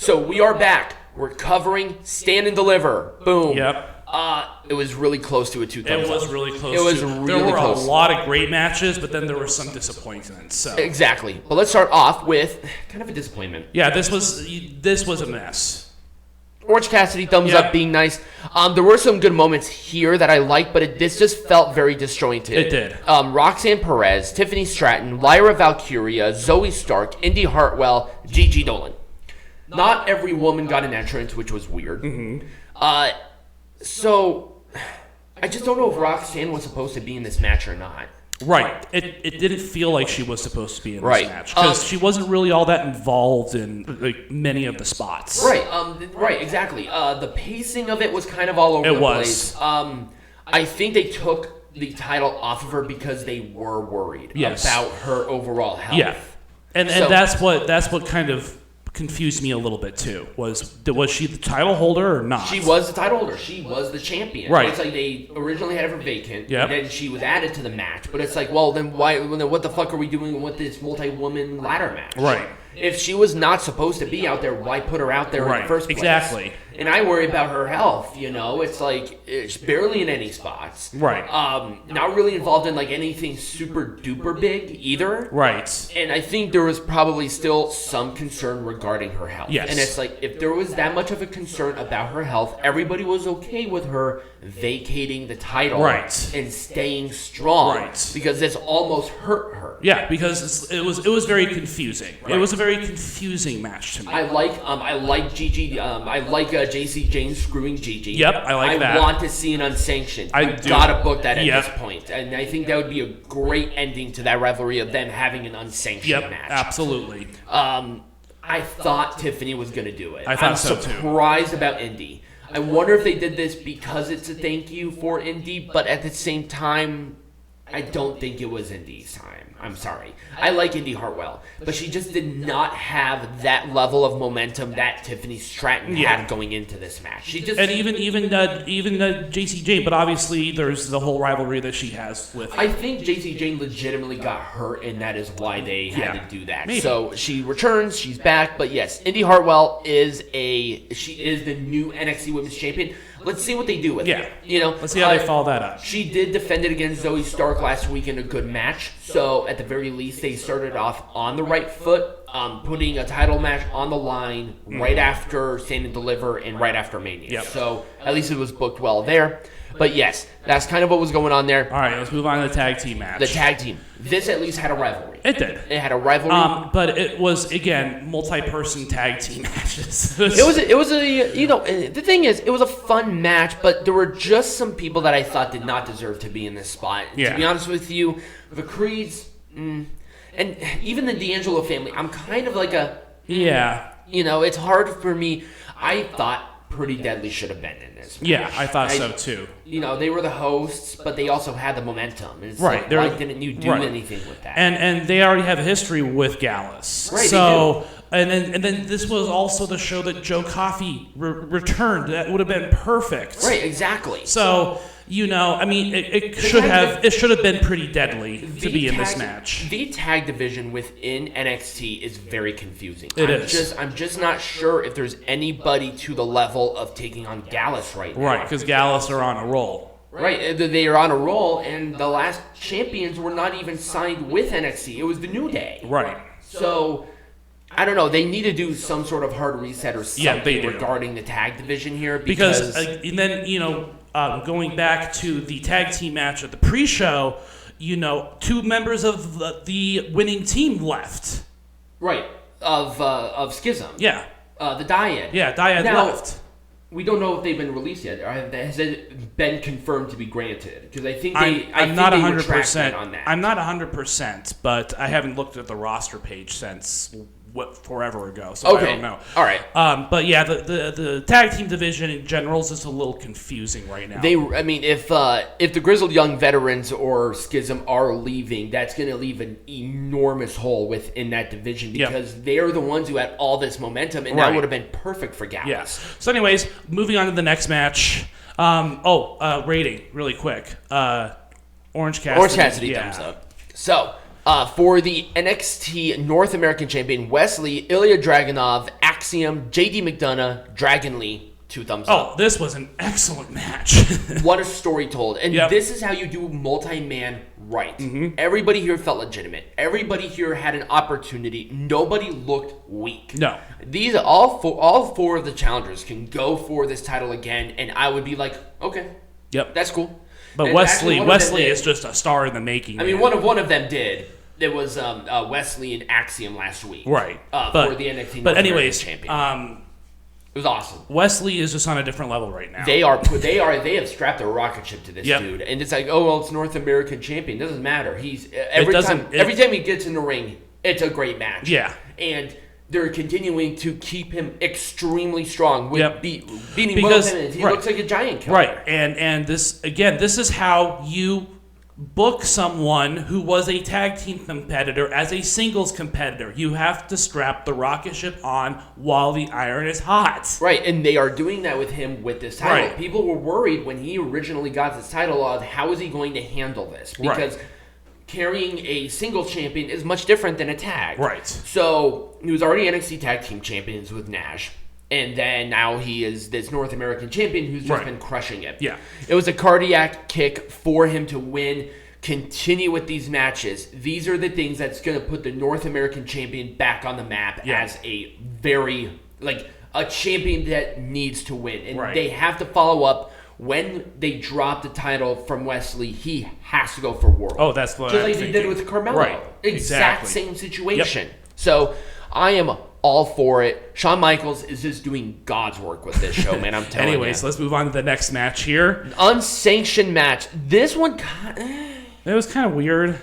So we are back. We're covering Stand and Deliver. Boom. Yep. It was really close to a 2 thumbs up. It was really close. It was really There were close. a lot of great matches, but then there were some disappointments. So. Exactly. But let's start off with kind of a disappointment. Yeah, this was a mess. Orange Cassidy, thumbs up, being nice. There were some good moments here that I liked, but this just felt very disjointed. It did. Roxanne Perez, Tiffany Stratton, Lyra Valkyria, Zoey Stark, Indi Hartwell, Gigi Dolin. Not every woman got an entrance, which was weird. So, I just don't know if Roxanne was supposed to be in this match or not. Right. It didn't feel like she was supposed to be in this Right. match because she wasn't really all that involved in like many of the spots. Right. Right. Exactly. The pacing of it was kind of all over the place. I think they took the title off of her because they were worried about her overall health. Yeah. And that's what kind of confused me a little bit too. Was she the title holder or not? She was the title holder. She was the champion. Right. It's like they originally had her vacant. Yep. And then she was added to the match. But it's like, well, then what the fuck are we doing with this multi-woman ladder match? Right. If she was not supposed to be out there, why put her out there in the first place? Exactly. And I worry about her health, It's like, it's barely in any spots. Right. Not really involved in, like, anything super duper big either. Right. And I think there was probably still some concern regarding her health. Yes. And it's like, if there was that much of a concern about her health, everybody was okay with her vacating the title and staying strong. Right. Because this almost hurt her. Yeah, because it was very confusing. Right. It was a very confusing match to me. I like Gigi. I like JC James screwing Gigi. Yep, I like that. I want to see an unsanctioned. I We've do. Gotta book that at this point. And I think that would be a great ending to that rivalry of them having an unsanctioned match. Absolutely. I thought Tiffany was going to do it. I thought I'm so too. surprised about Indi. I wonder if they did this because it's a thank you for Indi, but at the same time, I don't think it was Indi's time. I'm sorry. I like Indi Hartwell, but she just did not have that level of momentum that Tiffany Stratton had going into this match. She just and even JC Jane, but obviously there's the whole rivalry that she has with. I think JC Jane legitimately got hurt, and that is why they had to do that. Maybe. So she returns, she's back, but yes, Indi Hartwell is the new NXT Women's Champion. Let's see what they do with it. Let's see how they follow that up. She did defend it against Zoey Stark last week in a good match. So at the very least, they started off on the right foot, putting a title match on the line right after Stand and Deliver and right after Mania. Yep. So at least it was booked well there. But yes, that's kind of what was going on there. All right, let's move on to the tag team match. The tag team. This at least had a rivalry. It did. It had a rivalry. But it was, again, multi-person tag team matches. It was the thing is, it was a fun match, but there were just some people that I thought did not deserve to be in this spot. Yeah. To be honest with you, the Creeds, and even the D'Angelo family, I'm kind of like it's hard for me. I thought Pretty Deadly should have been in this match. Yeah, I thought so too. They were the hosts, but they also had the momentum. It's right. Like, why didn't you do anything with that? And they already have a history with Gallus. Right, so and then this was also the show that Joe Coffey returned. That would have been perfect. Right, exactly. So it should have been Pretty Deadly to be in this match. The tag division within NXT is very confusing. I'm just not sure if there's anybody to the level of taking on Gallus right now. Right, because Gallus are on a roll. Right, they are on a roll, and the last champions were not even signed with NXT. It was the New Day. Right. So I don't know. They need to do some sort of hard reset or something regarding the tag division here because and then going back to the tag team match at the pre-show, two members of the winning team left. Right, of Schism. Yeah. The Dyad. Yeah, Dyad left. We don't know if they've been released yet. Or has it been confirmed to be granted? Because I think I'm not 100% on that. I'm not 100%, but I haven't looked at the roster page since forever ago, so I don't know. All right. But yeah, the tag team division in general is just a little confusing right now. If the Grizzled Young Veterans or Schism are leaving, that's going to leave an enormous hole within that division because they're the ones who had all this momentum, and that would have been perfect for Gallus. Yes. So anyways, moving on to the next match. Rating, really quick. Orange Cassidy. Thumbs up. So, for the NXT North American Champion, Wesley, Ilja Dragunov, Axiom, JD McDonagh, Dragon Lee, 2 thumbs up. Oh, this was an excellent match. What a story told. And this is how you do multi-man right. Everybody here felt legitimate. Everybody here had an opportunity. Nobody looked weak. No. These all four of the challengers can go for this title again, and I would be like, okay, that's cool. But and Wesley is just a star in the making. I mean, one of them did. It was Wesley and Axiom last week, right? For the NXT. But anyways, champion. It was awesome. Wesley is just on a different level right now. They have strapped a rocket ship to this dude, and it's like, oh well, it's North American champion. Doesn't matter. He's every time he gets in the ring, it's a great match. Yeah, and they're continuing to keep him extremely strong with beating because, both ends. He looks like a giant killer. Right, and this is how you book someone who was a tag team competitor as a singles competitor. You have to strap the rocket ship on while the iron is hot. Right, and they are doing that with him with this title. Right. People were worried when he originally got this title of how is he going to handle this? Because carrying a singles champion is much different than a tag. Right. So he was already NXT Tag Team Champions with Nash. And then now he is this North American champion who's just been crushing it. Yeah. It was a cardiac kick for him to win. Continue with these matches. These are the things that's going to put the North American champion back on the map as a very, a champion that needs to win. And they have to follow up. When they drop the title from Wesley, he has to go for World. Oh, that's what just like he did with Carmelo. Right. Exact same situation. So I am all for it. Shawn Michaels is just doing God's work with this show, man. I'm telling you. Anyways, let's move on to the next match here. An unsanctioned match. This one, it was kind of weird.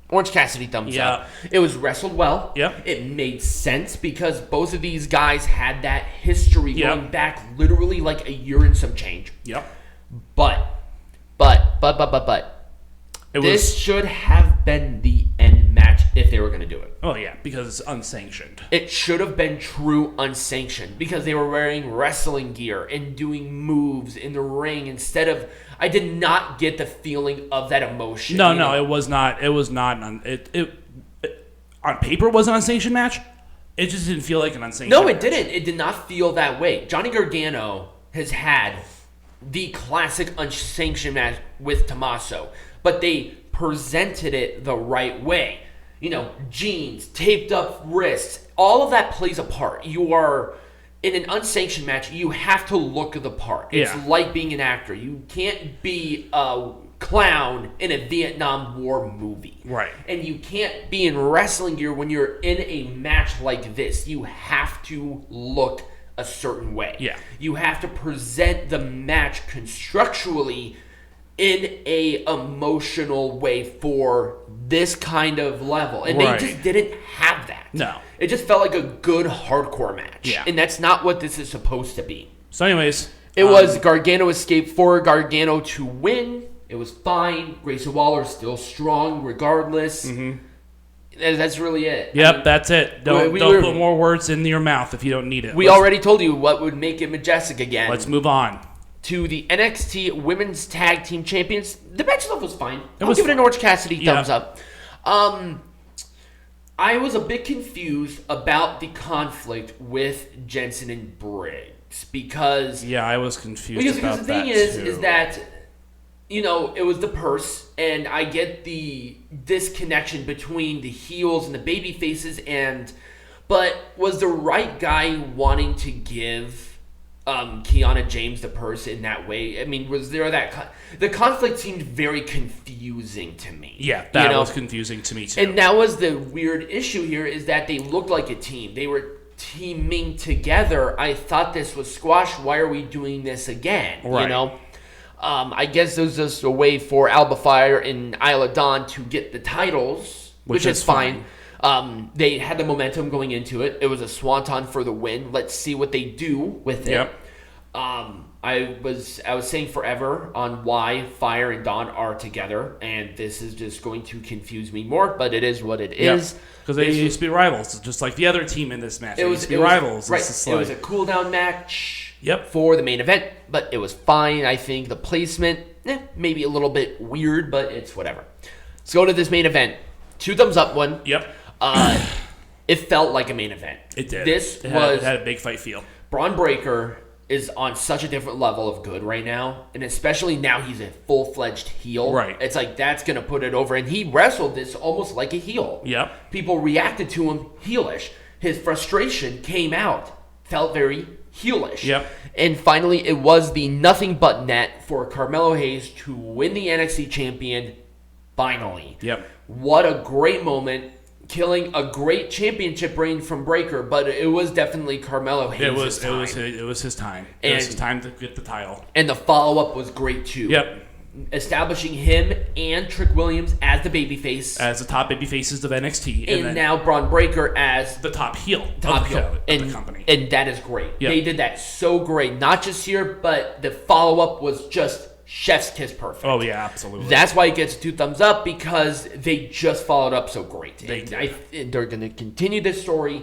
Orange Cassidy thumbs up. It was wrestled well. Yep. It made sense because both of these guys had that history going back literally like a year and some change. Yep. But this should have been the end match if they were going to do it. Oh, yeah, because it's unsanctioned. It should have been true unsanctioned because they were wearing wrestling gear and doing moves in the ring instead of... I did not get the feeling of that emotion. No, it was not. It was not. It on paper was an unsanctioned match. It just didn't feel like an unsanctioned match. No, it didn't. It did not feel that way. Johnny Gargano has had the classic unsanctioned match with Tommaso, but they presented it the right way. You know, jeans, taped up wrists, all of that plays a part. You are... In an unsanctioned match, you have to look the part. It's like being an actor. You can't be a clown in a Vietnam War movie. Right. And you can't be in wrestling gear when you're in a match like this. You have to look a certain way. Yeah. You have to present the match constructually in a emotional way for this kind of level. And they just didn't have that. No. It just felt like a good hardcore match. Yeah. And that's not what this is supposed to be. So anyways. It was Gargano escape for Gargano to win. It was fine. Grayson Waller still strong regardless. Mm-hmm. That's really it. Yep, I mean, that's it. Don't put more words in your mouth if you don't need it. We already told you what would make it majestic again. Let's move on. To the NXT Women's Tag Team Champions. The match itself was fine. I'll give it an Orange Cassidy thumbs up. I was a bit confused about the conflict with Jensen and Briggs because... Yeah, I was confused about that, too. Because the thing is that, you know, it was the purse, and I get the disconnection between the heels and the baby faces, but was the right guy wanting to give... Kiana James the purse in that way? I mean, was there the conflict seemed very confusing to me. Yeah, that was confusing to me too. And that was the weird issue here is that they looked like a team. They were teaming together. I thought this was squash. Why are we doing this again? Right. You know? I guess it was just a way for Alba Fyre and Isla Dawn to get the titles, which is fine. They had the momentum going into it. It was a swanton for the win. Let's see what they do with it. Yep. I was saying forever on why Fyre and Dawn are together, and this is just going to confuse me more, but it is what it is. Because they used to be rivals, just like the other team in this match. They used to be rivals. Right. It was a cool down match for the main event, but it was fine. I think the placement, maybe a little bit weird, but it's whatever. Let's go to this main event. 2 thumbs up one. Yep. It felt like a main event. It did. It had a big fight feel. Bron Breakker is on such a different level of good right now, and especially now he's a full-fledged heel. Right. It's like that's going to put it over, and he wrestled this almost like a heel. Yep. People reacted to him heelish. His frustration came out, felt very heelish. Yep. And finally, it was the nothing but net for Carmelo Hayes to win the NXT champion finally. Yep. What a great moment. Killing a great championship reign from Breakker, but it was definitely Carmelo Hayes' time. It was his time. And it was his time to get the title. And the follow-up was great, too. Yep. Establishing him and Trick Williams as the babyface. As the top babyfaces of NXT. And now Bron Breakker as the top heel of and, the company. And that is great. Yep. They did that so great. Not just here, but the follow-up was just chef's kiss perfect. Oh, yeah, absolutely. That's why it gets 2 thumbs up, because they just followed up so great. They're going to continue this story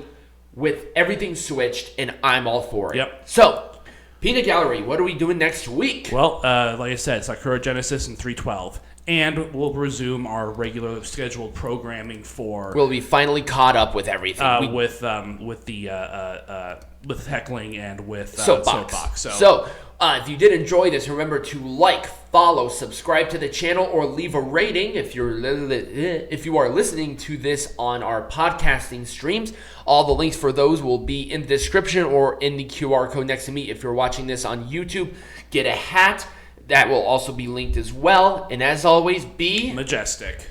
with everything switched, and I'm all for it. Yep. So, Peanut Gallery, what are we doing next week? Well, like I said, Sakura Genesis and 312. And we'll resume our regular scheduled programming for... We'll be finally caught up with everything. With heckling and with Soapbox. So if you did enjoy this, remember to like, follow, subscribe to the channel, or leave a rating if you are listening to this on our podcasting streams. All the links for those will be in the description or in the QR code next to me. If you're watching this on YouTube, get a hat. That will also be linked as well. And as always, be majestic.